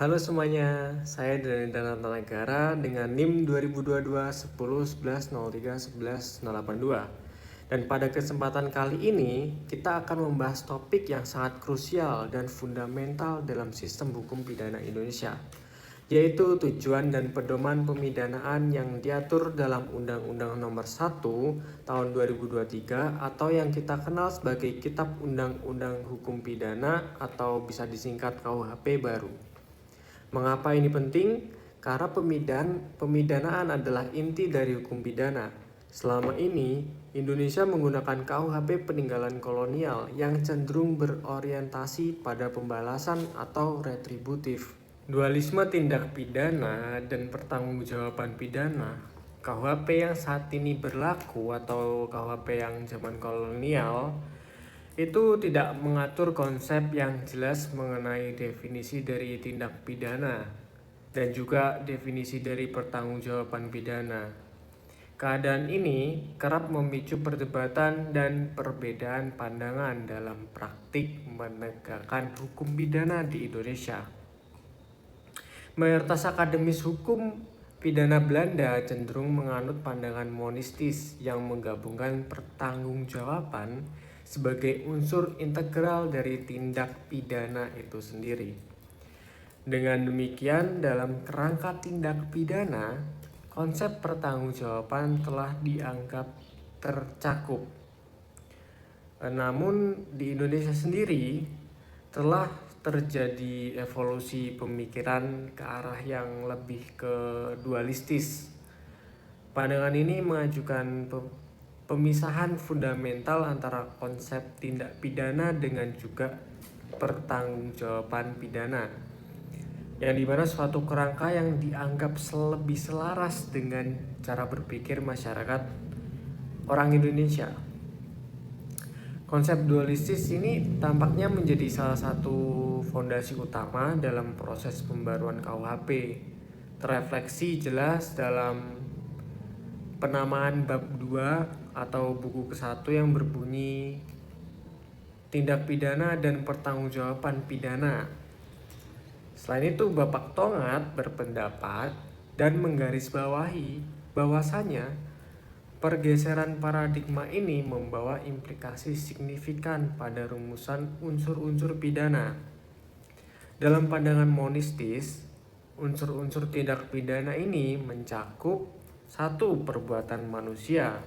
Halo semuanya, saya Dani Danata Negara dengan NIM 2022 10 11 03 11 082. Dan pada kesempatan kali ini, kita akan membahas topik yang sangat krusial dan fundamental dalam sistem hukum pidana Indonesia, yaitu tujuan dan pedoman pemidanaan yang diatur dalam Undang-Undang Nomor 1 Tahun 2023 atau yang kita kenal sebagai Kitab Undang-Undang Hukum Pidana atau bisa disingkat KUHP baru. Mengapa ini penting? Karena pemidanaan adalah inti dari hukum pidana. Selama ini, Indonesia menggunakan KUHP peninggalan kolonial yang cenderung berorientasi pada pembalasan atau retributif. Dualisme tindak pidana dan pertanggungjawaban pidana. KUHP yang saat ini berlaku atau KUHP yang zaman kolonial itu tidak mengatur konsep yang jelas mengenai definisi dari tindak pidana dan juga definisi dari pertanggungjawaban pidana. Keadaan ini kerap memicu perdebatan dan perbedaan pandangan dalam praktik menegakkan hukum pidana di Indonesia. Mayoritas akademis hukum pidana Belanda cenderung menganut pandangan monistis yang menggabungkan pertanggungjawaban sebagai unsur integral dari tindak pidana itu sendiri. Dengan demikian, dalam kerangka tindak pidana, konsep pertanggungjawaban telah dianggap tercakup. Namun di Indonesia sendiri telah terjadi evolusi pemikiran ke arah yang lebih ke dualistis. Pandangan ini mengajukan pemisahan fundamental antara konsep tindak pidana dengan juga pertanggungjawaban pidana, yang dimana suatu kerangka yang dianggap lebih selaras dengan cara berpikir masyarakat orang Indonesia. Konsep dualistis ini tampaknya menjadi salah satu fondasi utama dalam proses pembaruan KUHP, terefleksi jelas dalam penamaan bab 2 atau buku ke-1 yang berbunyi tindak pidana dan pertanggungjawaban pidana. Selain itu, Bapak Tongat berpendapat dan menggarisbawahi bahwasanya pergeseran paradigma ini membawa implikasi signifikan pada rumusan unsur-unsur pidana. Dalam pandangan monistis, unsur-unsur tindak pidana ini mencakup 1. Perbuatan manusia,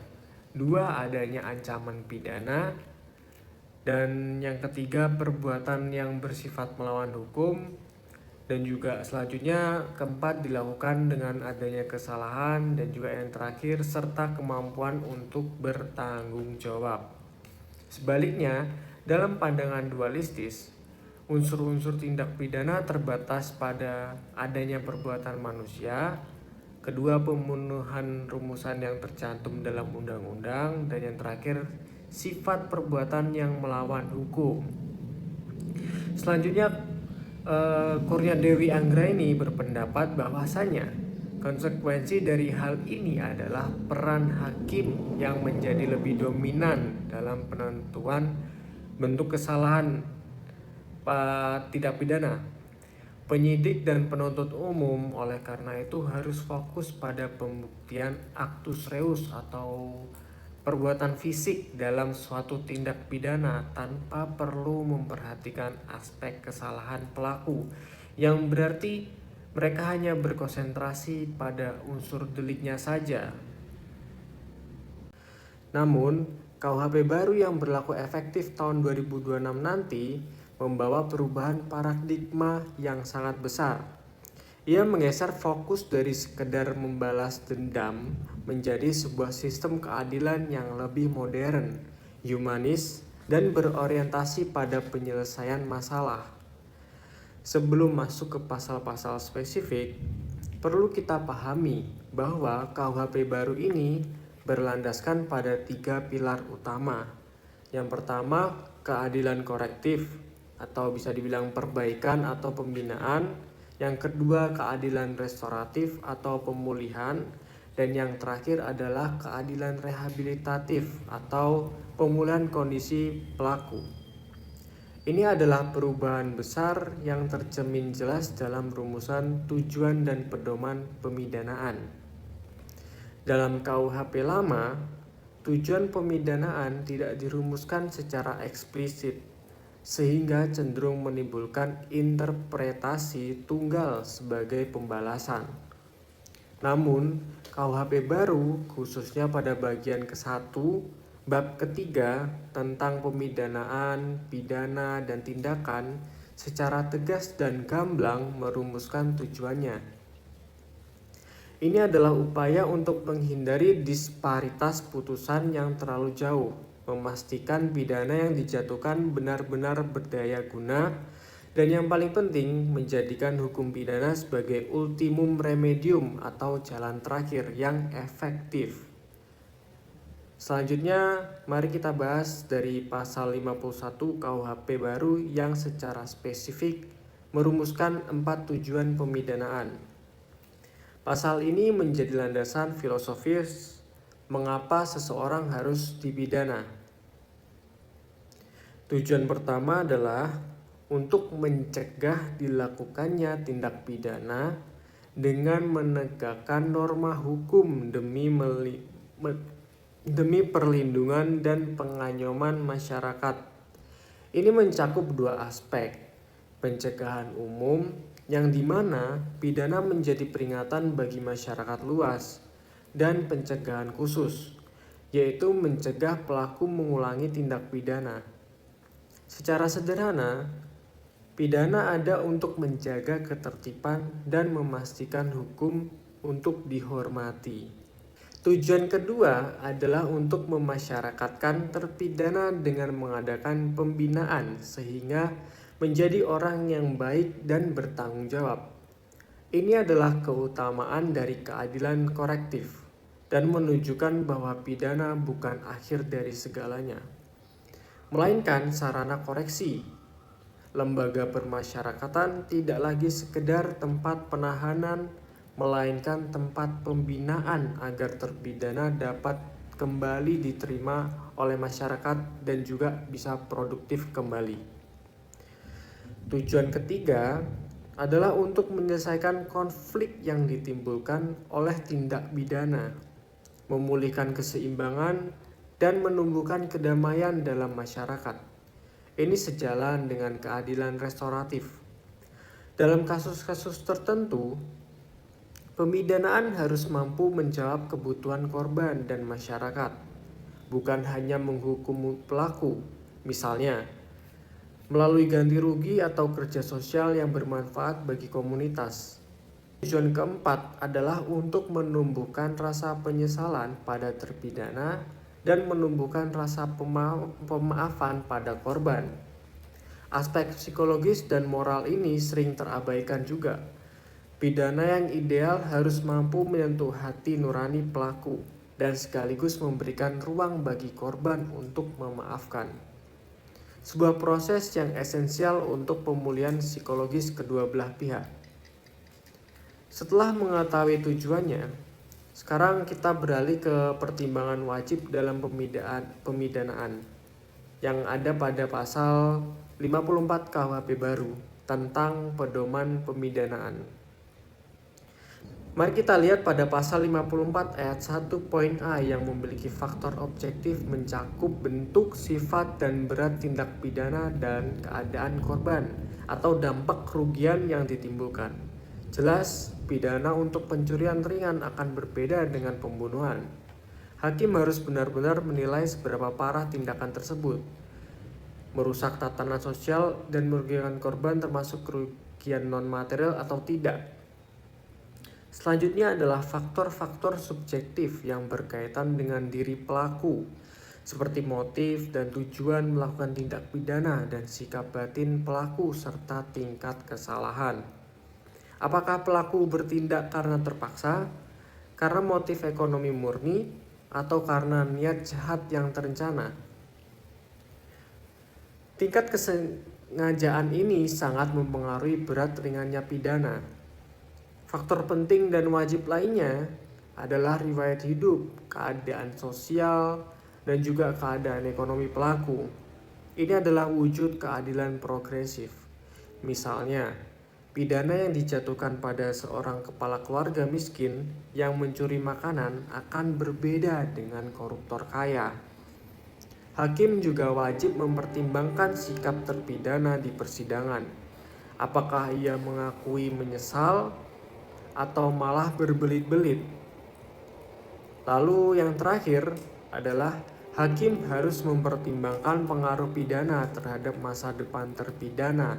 2. Adanya ancaman pidana, dan yang ketiga perbuatan yang bersifat melawan hukum, dan juga selanjutnya keempat dilakukan dengan adanya kesalahan, dan juga yang terakhir serta kemampuan untuk bertanggung jawab. Sebaliknya, dalam pandangan dualistis, unsur-unsur tindak pidana terbatas pada adanya perbuatan manusia, kedua pemenuhan rumusan yang tercantum dalam undang-undang, dan yang terakhir sifat perbuatan yang melawan hukum. Selanjutnya, Kurnia Dewi Anggraini berpendapat bahwasanya konsekuensi dari hal ini adalah peran hakim yang menjadi lebih dominan dalam penentuan bentuk kesalahan tindak pidana. Penyidik dan penuntut umum oleh karena itu harus fokus pada pembuktian actus reus atau perbuatan fisik dalam suatu tindak pidana tanpa perlu memperhatikan aspek kesalahan pelaku, yang berarti mereka hanya berkonsentrasi pada unsur deliknya saja. Namun, KUHP baru yang berlaku efektif tahun 2026 nanti membawa perubahan paradigma yang sangat besar. Ia menggeser fokus dari sekedar membalas dendam menjadi sebuah sistem keadilan yang lebih modern, humanis, dan berorientasi pada penyelesaian masalah. Sebelum masuk ke pasal-pasal spesifik, perlu kita pahami bahwa KUHP baru ini berlandaskan pada 3 pilar utama. Yang pertama, keadilan korektif atau bisa dibilang perbaikan atau pembinaan. Yang kedua, keadilan restoratif atau pemulihan. Dan yang terakhir adalah keadilan rehabilitatif atau pemulihan kondisi pelaku. Ini adalah perubahan besar yang tercermin jelas dalam rumusan tujuan dan pedoman pemidanaan. Dalam KUHP lama, tujuan pemidanaan tidak dirumuskan secara eksplisit, sehingga cenderung menimbulkan interpretasi tunggal sebagai pembalasan. Namun, KUHP baru, khususnya pada bagian ke-1, bab ketiga tentang pemidanaan, pidana, dan tindakan, secara tegas dan gamblang merumuskan tujuannya. Ini adalah upaya untuk menghindari disparitas putusan yang terlalu jauh, memastikan pidana yang dijatuhkan benar-benar berdaya guna, dan yang paling penting menjadikan hukum pidana sebagai ultimum remedium atau jalan terakhir yang efektif. Selanjutnya, mari kita bahas dari pasal 51 KUHP baru yang secara spesifik merumuskan 4 tujuan pemidanaan. Pasal ini menjadi landasan filosofis mengapa seseorang harus dipidana. Tujuan pertama adalah untuk mencegah dilakukannya tindak pidana dengan menegakkan norma hukum demi perlindungan dan pengayoman masyarakat. Ini mencakup dua aspek, pencegahan umum yang dimana pidana menjadi peringatan bagi masyarakat luas, dan pencegahan khusus, yaitu mencegah pelaku mengulangi tindak pidana. Secara sederhana, pidana ada untuk menjaga ketertiban dan memastikan hukum untuk dihormati. Tujuan kedua adalah untuk memasyarakatkan terpidana dengan mengadakan pembinaan sehingga menjadi orang yang baik dan bertanggung jawab. Ini adalah keutamaan dari keadilan korektif dan menunjukkan bahwa pidana bukan akhir dari segalanya, melainkan sarana koreksi. Lembaga permasyarakatan tidak lagi sekedar tempat penahanan, melainkan tempat pembinaan agar terpidana dapat kembali diterima oleh masyarakat dan juga bisa produktif kembali. Tujuan ketiga adalah untuk menyelesaikan konflik yang ditimbulkan oleh tindak pidana, memulihkan keseimbangan, dan menumbuhkan kedamaian dalam masyarakat. Ini sejalan dengan keadilan restoratif. Dalam kasus-kasus tertentu, pemidanaan harus mampu menjawab kebutuhan korban dan masyarakat, bukan hanya menghukum pelaku, misalnya melalui ganti rugi atau kerja sosial yang bermanfaat bagi komunitas. Tujuan keempat adalah untuk menumbuhkan rasa penyesalan pada terpidana dan menumbuhkan rasa pemaafan pada korban. Aspek psikologis dan moral ini sering terabaikan juga. Pidana yang ideal harus mampu menyentuh hati nurani pelaku dan sekaligus memberikan ruang bagi korban untuk memaafkan. Sebuah proses yang esensial untuk pemulihan psikologis kedua belah pihak. Setelah mengetahui tujuannya, sekarang kita beralih ke pertimbangan wajib dalam pemidanaan yang ada pada pasal 54 KUHP baru tentang pedoman pemidanaan. Mari kita lihat pada pasal 54 ayat 1 poin A yang memiliki faktor objektif mencakup bentuk, sifat, dan berat tindak pidana dan keadaan korban atau dampak kerugian yang ditimbulkan. Jelas, pidana untuk pencurian ringan akan berbeda dengan pembunuhan. Hakim harus benar-benar menilai seberapa parah tindakan tersebut, merusak tatanan sosial dan merugikan korban termasuk kerugian non-material atau tidak. Selanjutnya adalah faktor-faktor subjektif yang berkaitan dengan diri pelaku, seperti motif dan tujuan melakukan tindak pidana dan sikap batin pelaku serta tingkat kesalahan. Apakah pelaku bertindak karena terpaksa, karena motif ekonomi murni, atau karena niat jahat yang terencana? Tingkat kesengajaan ini sangat mempengaruhi berat ringannya pidana. Faktor penting dan wajib lainnya adalah riwayat hidup, keadaan sosial, dan juga keadaan ekonomi pelaku. Ini adalah wujud keadilan progresif. Misalnya, pidana yang dijatuhkan pada seorang kepala keluarga miskin yang mencuri makanan akan berbeda dengan koruptor kaya. Hakim juga wajib mempertimbangkan sikap terpidana di persidangan. Apakah ia mengakui menyesal atau malah berbelit-belit? Lalu yang terakhir adalah hakim harus mempertimbangkan pengaruh pidana terhadap masa depan terpidana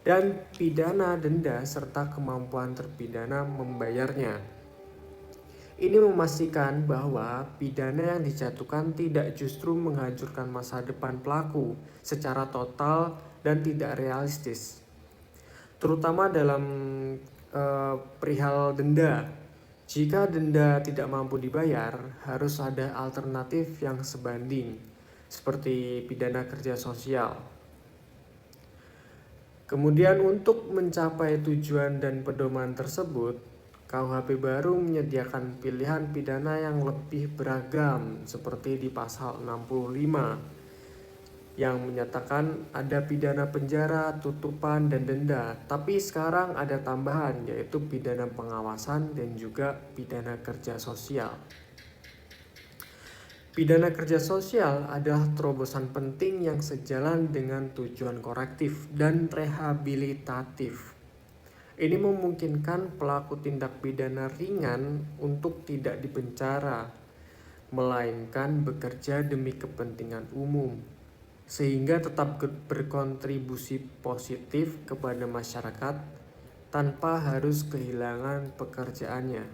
dan pidana denda serta kemampuan terpidana membayarnya. Ini memastikan bahwa pidana yang dijatuhkan tidak justru menghancurkan masa depan pelaku secara total dan tidak realistis, terutama dalam perihal denda. Jika denda tidak mampu dibayar, harus ada alternatif yang sebanding, seperti pidana kerja sosial. Kemudian untuk mencapai tujuan dan pedoman tersebut, KUHP baru menyediakan pilihan pidana yang lebih beragam seperti di pasal 65 yang menyatakan ada pidana penjara, tutupan, dan denda. Tapi sekarang ada tambahan yaitu pidana pengawasan dan juga pidana kerja sosial. Pidana kerja sosial adalah terobosan penting yang sejalan dengan tujuan korektif dan rehabilitatif. Ini memungkinkan pelaku tindak pidana ringan untuk tidak dipenjara, melainkan bekerja demi kepentingan umum, sehingga tetap berkontribusi positif kepada masyarakat tanpa harus kehilangan pekerjaannya.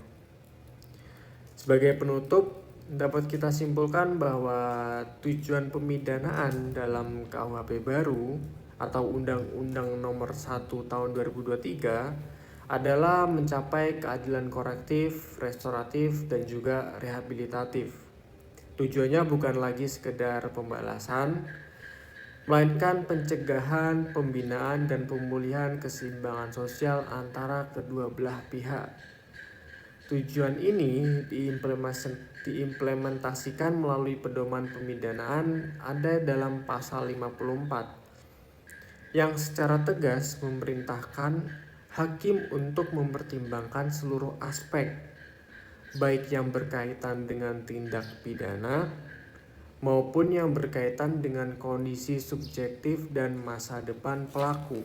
Sebagai penutup, dapat kita simpulkan bahwa tujuan pemidanaan dalam KUHP baru atau Undang-Undang Nomor 1 Tahun 2023 adalah mencapai keadilan korektif, restoratif, dan juga rehabilitatif. Tujuannya bukan lagi sekedar pembalasan, melainkan pencegahan, pembinaan, dan pemulihan keseimbangan sosial antara kedua belah pihak. Tujuan ini diimplementasikan melalui pedoman pemidanaan ada dalam pasal 54 yang secara tegas memerintahkan hakim untuk mempertimbangkan seluruh aspek, baik yang berkaitan dengan tindak pidana maupun yang berkaitan dengan kondisi subjektif dan masa depan pelaku.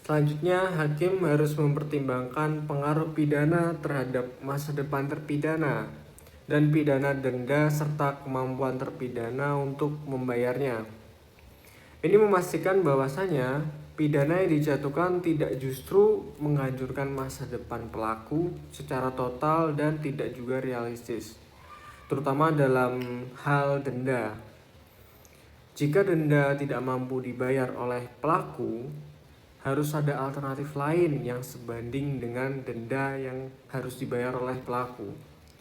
Selanjutnya, hakim harus mempertimbangkan pengaruh pidana terhadap masa depan terpidana dan pidana denda serta kemampuan terpidana untuk membayarnya. Ini memastikan bahwasanya pidana yang dijatuhkan tidak justru menghancurkan masa depan pelaku secara total dan tidak juga realistis, terutama dalam hal denda. Jika denda tidak mampu dibayar oleh pelaku, harus ada alternatif lain yang sebanding dengan denda yang harus dibayar oleh pelaku,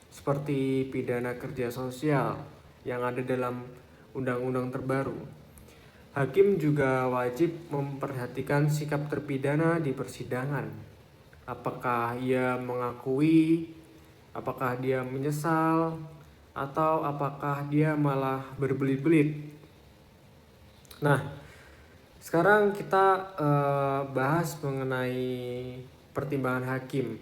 seperti pidana kerja sosial yang ada dalam undang-undang terbaru. Hakim juga wajib memperhatikan sikap terpidana di persidangan. Apakah ia mengakui, apakah dia menyesal, atau apakah dia malah berbelit-belit. Nah, sekarang kita bahas mengenai pertimbangan hakim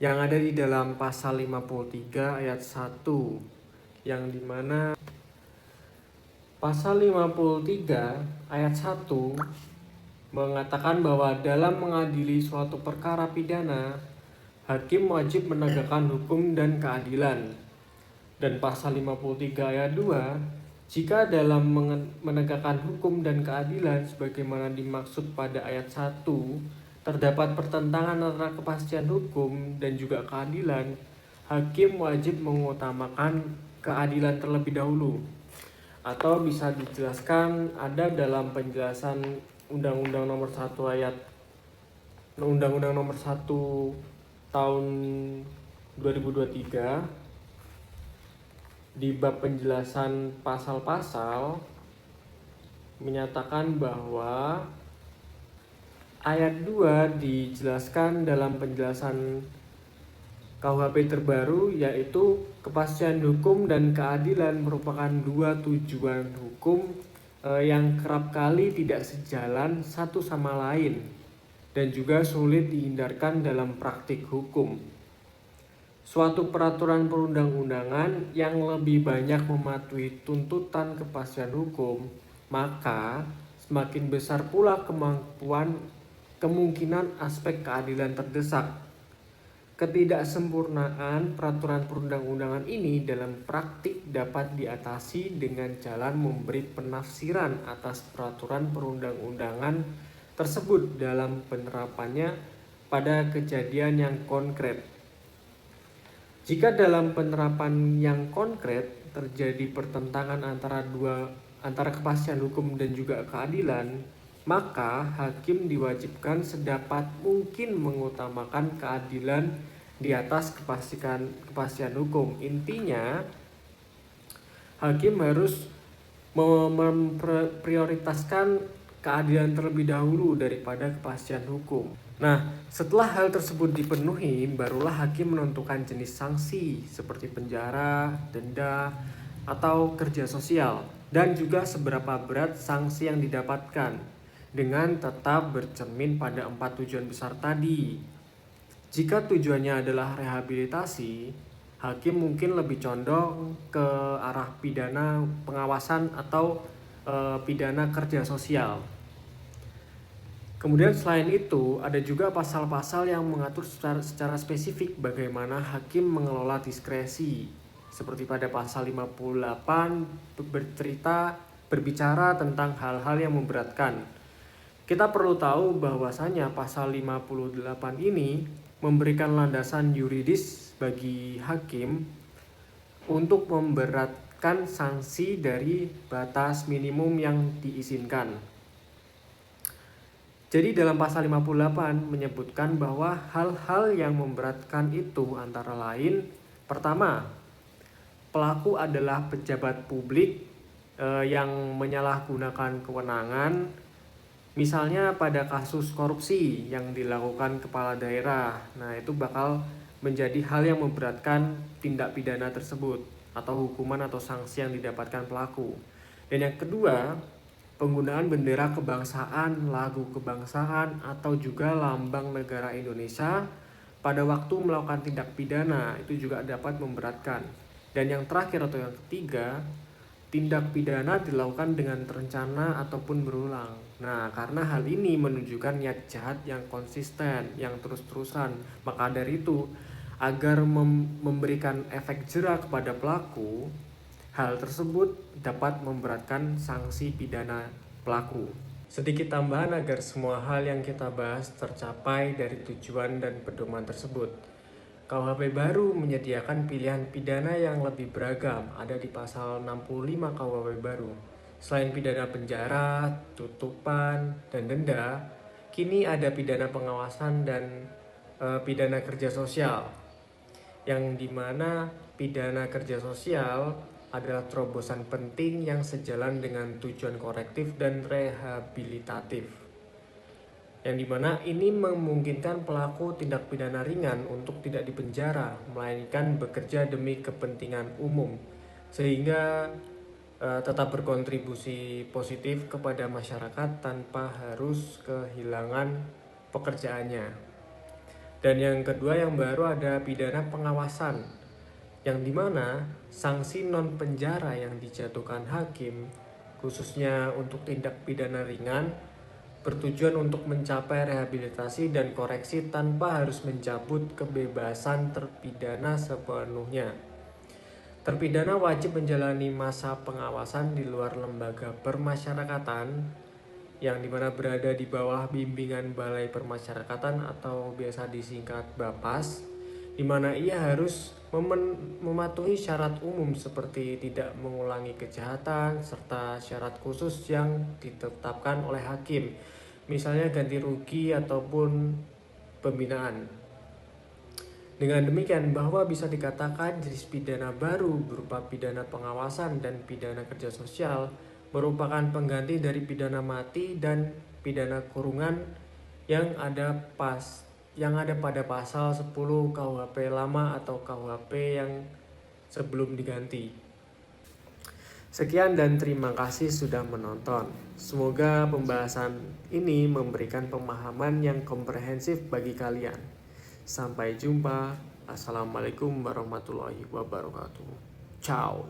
yang ada di dalam pasal 53 ayat 1, yang dimana pasal 53 ayat 1 mengatakan bahwa dalam mengadili suatu perkara pidana, hakim wajib menegakkan hukum dan keadilan. Dan pasal 53 ayat 2, jika dalam menegakkan hukum dan keadilan sebagaimana dimaksud pada ayat 1 terdapat pertentangan antara kepastian hukum dan juga keadilan, hakim wajib mengutamakan keadilan terlebih dahulu. Atau bisa dijelaskan ada dalam penjelasan Undang-Undang Nomor 1 Undang-Undang Nomor 1 Tahun 2023 di bab penjelasan pasal-pasal menyatakan bahwa ayat 2 dijelaskan dalam penjelasan KUHP terbaru, yaitu kepastian hukum dan keadilan merupakan dua tujuan hukum yang kerap kali tidak sejalan satu sama lain dan juga sulit dihindarkan dalam praktik hukum. Suatu peraturan perundang-undangan yang lebih banyak mematuhi tuntutan kepastian hukum, maka semakin besar pula kemungkinan aspek keadilan terdesak. Ketidaksempurnaan peraturan perundang-undangan ini dalam praktik dapat diatasi dengan jalan memberi penafsiran atas peraturan perundang-undangan tersebut dalam penerapannya pada kejadian yang konkret. Jika dalam penerapan yang konkret terjadi pertentangan antara kepastian hukum dan juga keadilan, maka hakim diwajibkan sedapat mungkin mengutamakan keadilan di atas kepastian hukum. Intinya, hakim harus memprioritaskan keadilan terlebih dahulu daripada kepastian hukum. Nah, setelah hal tersebut dipenuhi, barulah hakim menentukan jenis sanksi seperti penjara, denda, atau kerja sosial, dan juga seberapa berat sanksi yang didapatkan, dengan tetap bercermin pada 4 tujuan besar tadi. Jika tujuannya adalah rehabilitasi, hakim mungkin lebih condong ke arah pidana pengawasan atau pidana kerja sosial. Kemudian selain itu, ada juga pasal-pasal yang mengatur secara spesifik bagaimana hakim mengelola diskresi. Seperti pada pasal 58 berbicara tentang hal-hal yang memberatkan. Kita perlu tahu bahwasanya pasal 58 ini memberikan landasan yuridis bagi hakim untuk memberatkan sanksi dari batas minimum yang diizinkan. Jadi dalam pasal 58 menyebutkan bahwa hal-hal yang memberatkan itu antara lain, pertama, pelaku adalah pejabat publik yang menyalahgunakan kewenangan, misalnya pada kasus korupsi yang dilakukan kepala daerah. Nah, itu bakal menjadi hal yang memberatkan tindak pidana tersebut atau hukuman atau sanksi yang didapatkan pelaku. Dan yang kedua, penggunaan bendera kebangsaan, lagu kebangsaan, atau juga lambang negara Indonesia pada waktu melakukan tindak pidana itu juga dapat memberatkan. Dan yang terakhir atau yang ketiga, tindak pidana dilakukan dengan terencana ataupun berulang. Nah, karena hal ini menunjukkan niat jahat yang konsisten, yang terus-terusan. Maka dari itu, agar memberikan efek jera kepada pelaku, hal tersebut dapat memberatkan sanksi pidana pelaku. Sedikit tambahan agar semua hal yang kita bahas tercapai dari tujuan dan pedoman tersebut. KUHP baru menyediakan pilihan pidana yang lebih beragam, ada di pasal 65 KUHP baru. Selain pidana penjara, tutupan, dan denda, kini ada pidana pengawasan dan pidana kerja sosial. Yang dimana pidana kerja sosial adalah terobosan penting yang sejalan dengan tujuan korektif dan rehabilitatif. Yang dimana ini memungkinkan pelaku tindak pidana ringan untuk tidak dipenjara, melainkan bekerja demi kepentingan umum, sehingga tetap berkontribusi positif kepada masyarakat tanpa harus kehilangan pekerjaannya. Dan yang kedua yang baru ada pidana pengawasan, yang dimana sanksi non penjara yang dijatuhkan hakim khususnya untuk tindak pidana ringan bertujuan untuk mencapai rehabilitasi dan koreksi tanpa harus mencabut kebebasan terpidana sepenuhnya. Terpidana wajib menjalani masa pengawasan di luar lembaga permasyarakatan yang dimana berada di bawah bimbingan Balai Permasyarakatan atau biasa disingkat BAPAS, di mana ia harus mematuhi syarat umum seperti tidak mengulangi kejahatan serta syarat khusus yang ditetapkan oleh hakim, misalnya ganti rugi ataupun pembinaan. Dengan demikian bahwa bisa dikatakan jenis pidana baru berupa pidana pengawasan dan pidana kerja sosial merupakan pengganti dari pidana mati dan pidana kurungan yang ada pada pasal 10 KUHP lama atau KUHP yang sebelum diganti. Sekian dan terima kasih sudah menonton. Semoga pembahasan ini memberikan pemahaman yang komprehensif bagi kalian. Sampai jumpa. Assalamualaikum warahmatullahi wabarakatuh. Ciao.